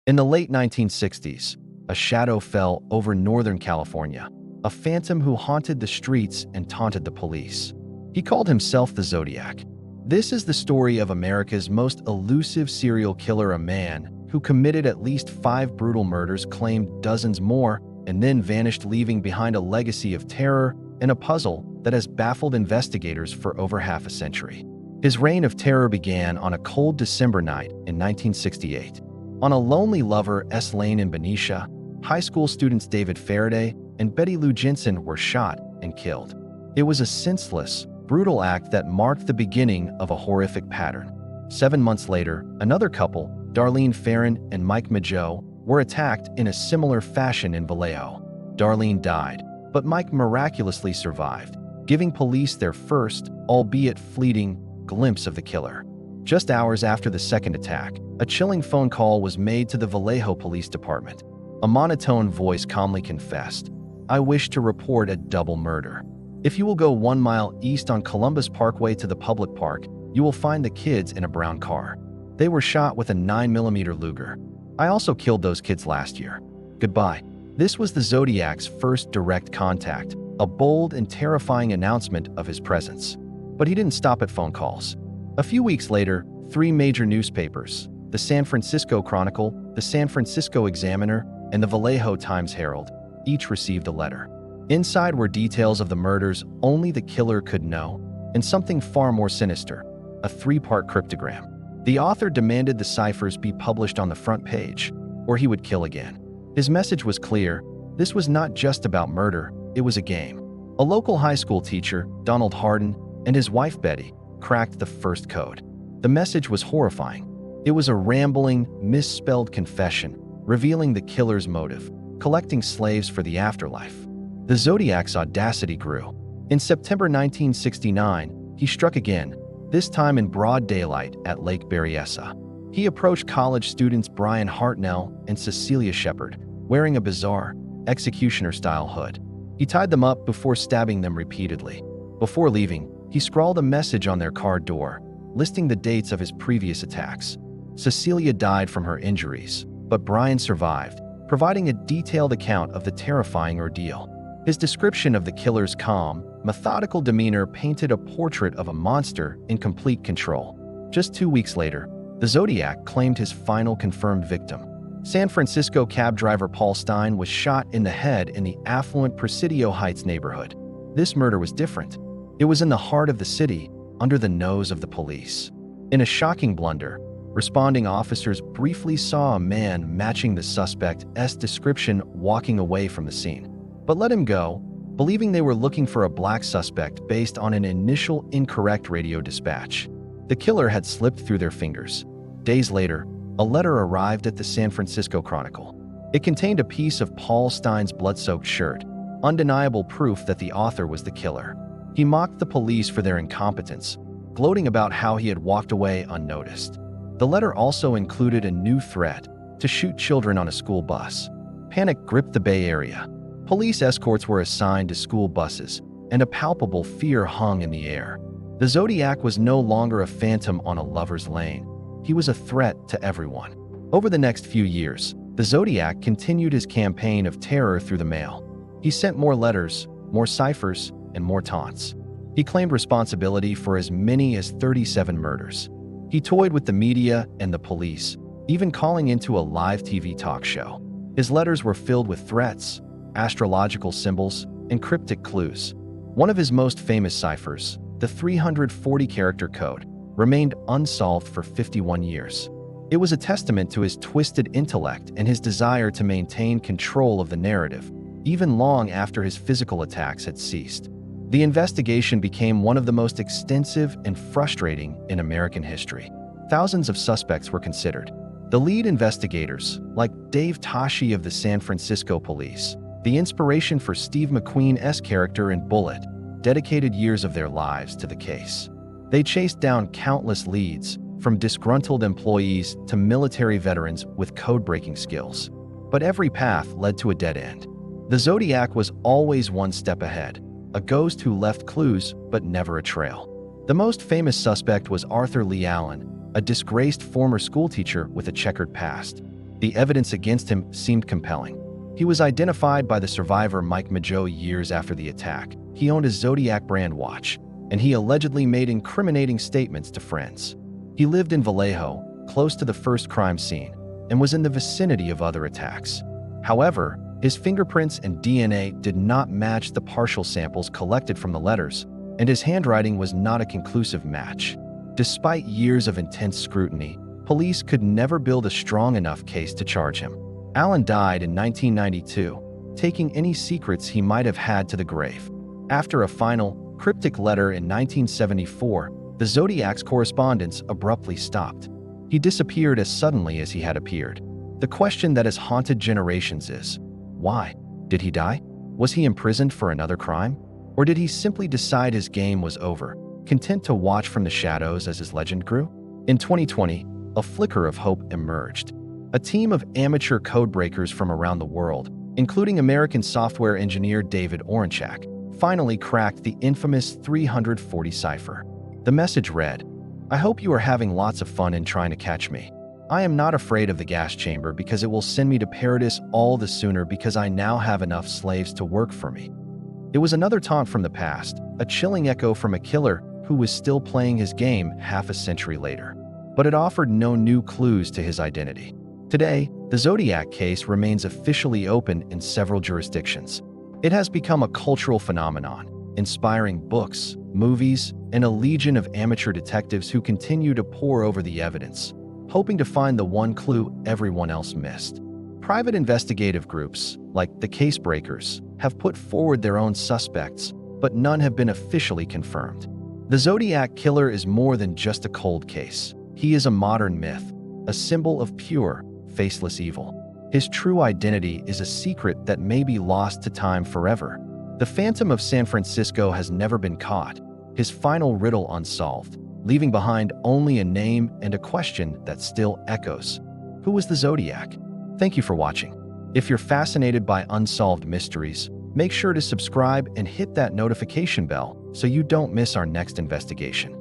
In the late 1960s, a shadow fell over Northern California, a phantom who haunted the streets and taunted the police. He called himself the Zodiac. This is the story of America's most elusive serial killer, a man who committed at least 5 brutal murders, claimed dozens more, and then vanished, leaving behind a legacy of terror and a puzzle that has baffled investigators for over half a century. His reign of terror began on a cold December night in 1968. On a lonely Lover's Lane in Benicia, high school students David Faraday and Betty Lou Jensen were shot and killed. It was a senseless, brutal act that marked the beginning of a horrific pattern. 7 months later, another couple, Darlene Ferrin and Mike Mageau, were attacked in a similar fashion in Vallejo. Darlene died, but Mike miraculously survived, giving police their first, albeit fleeting, glimpse of the killer. Just hours after the second attack, a chilling phone call was made to the Vallejo Police Department. A monotone voice calmly confessed, "I wish to report a double murder. If you will go 1 mile east on Columbus Parkway to the public park, you will find the kids in a brown car. They were shot with a 9mm Luger. I also killed those kids last year. Goodbye." This was the Zodiac's first direct contact, a bold and terrifying announcement of his presence. But he didn't stop at phone calls. A few weeks later, 3 major newspapers, the San Francisco Chronicle, the San Francisco Examiner, and the Vallejo Times-Herald, each received a letter. Inside were details of the murders only the killer could know, and something far more sinister, a 3-part cryptogram. The author demanded the ciphers be published on the front page, or he would kill again. His message was clear. This was not just about murder, it was a game. A local high school teacher, Donald Hardin, and his wife Betty, cracked the first code. The message was horrifying. It was a rambling, misspelled confession, revealing the killer's motive: collecting slaves for the afterlife. The Zodiac's audacity grew. In September 1969, he struck again, this time in broad daylight at Lake Berryessa. He approached college students Brian Hartnell and Cecilia Shepard, wearing a bizarre, executioner-style hood. He tied them up before stabbing them repeatedly. Before leaving, he scrawled a message on their car door, listing the dates of his previous attacks. Cecilia died from her injuries, but Brian survived, providing a detailed account of the terrifying ordeal. His description of the killer's calm, methodical demeanor painted a portrait of a monster in complete control. Just 2 weeks later, the Zodiac claimed his final confirmed victim. San Francisco cab driver Paul Stein was shot in the head in the affluent Presidio Heights neighborhood. This murder was different. It was in the heart of the city, under the nose of the police. In a shocking blunder, responding officers briefly saw a man matching the suspect's description walking away from the scene, but let him go, believing they were looking for a black suspect based on an initial incorrect radio dispatch. The killer had slipped through their fingers. Days later, a letter arrived at the San Francisco Chronicle. It contained a piece of Paul Stein's blood-soaked shirt, undeniable proof that the author was the killer. He mocked the police for their incompetence, gloating about how he had walked away unnoticed. The letter also included a new threat: to shoot children on a school bus. Panic gripped the Bay Area. Police escorts were assigned to school buses, and a palpable fear hung in the air. The Zodiac was no longer a phantom on a lover's lane. He was a threat to everyone. Over the next few years, the Zodiac continued his campaign of terror through the mail. He sent more letters, more ciphers, and more taunts. He claimed responsibility for as many as 37 murders. He toyed with the media and the police, even calling into a live TV talk show. His letters were filled with threats, astrological symbols, and cryptic clues. One of his most famous ciphers, the 340-character code, remained unsolved for 51 years. It was a testament to his twisted intellect and his desire to maintain control of the narrative, even long after his physical attacks had ceased. The investigation became one of the most extensive and frustrating in American history. Thousands of suspects were considered. The lead investigators, like Dave Toschi of the San Francisco Police, the inspiration for Steve McQueen's character in Bullet, dedicated years of their lives to the case. They chased down countless leads, from disgruntled employees to military veterans with code-breaking skills. But every path led to a dead end. The Zodiac was always one step ahead, a ghost who left clues but never a trail. The most famous suspect was Arthur Lee Allen, a disgraced former schoolteacher with a checkered past. The evidence against him seemed compelling. He was identified by the survivor Mike Mageau years after the attack. He owned a Zodiac brand watch, and he allegedly made incriminating statements to friends. He lived in Vallejo, close to the first crime scene, and was in the vicinity of other attacks. However, his fingerprints and DNA did not match the partial samples collected from the letters, and his handwriting was not a conclusive match. Despite years of intense scrutiny, police could never build a strong enough case to charge him. Allen died in 1992, taking any secrets he might have had to the grave. After a final, cryptic letter in 1974, the Zodiac's correspondence abruptly stopped. He disappeared as suddenly as he had appeared. The question that has haunted generations is, why? Did he die? Was he imprisoned for another crime? Or did he simply decide his game was over, content to watch from the shadows as his legend grew? In 2020, a flicker of hope emerged. A team of amateur codebreakers from around the world, including American software engineer David Orenchak, finally cracked the infamous 340 cipher. The message read, "I hope you are having lots of fun in trying to catch me. I am not afraid of the gas chamber because it will send me to paradise all the sooner because I now have enough slaves to work for me." It was another taunt from the past, a chilling echo from a killer who was still playing his game half a century later. But it offered no new clues to his identity. Today, the Zodiac case remains officially open in several jurisdictions. It has become a cultural phenomenon, inspiring books, movies, and a legion of amateur detectives who continue to pore over the evidence, hoping to find the one clue everyone else missed. Private investigative groups, like the Case Breakers, have put forward their own suspects, but none have been officially confirmed. The Zodiac Killer is more than just a cold case. He is a modern myth, a symbol of pure, faceless evil. His true identity is a secret that may be lost to time forever. The Phantom of San Francisco has never been caught, his final riddle unsolved, leaving behind only a name and a question that still echoes. Who was the Zodiac? Thank you for watching. If you're fascinated by unsolved mysteries, make sure to subscribe and hit that notification bell so you don't miss our next investigation.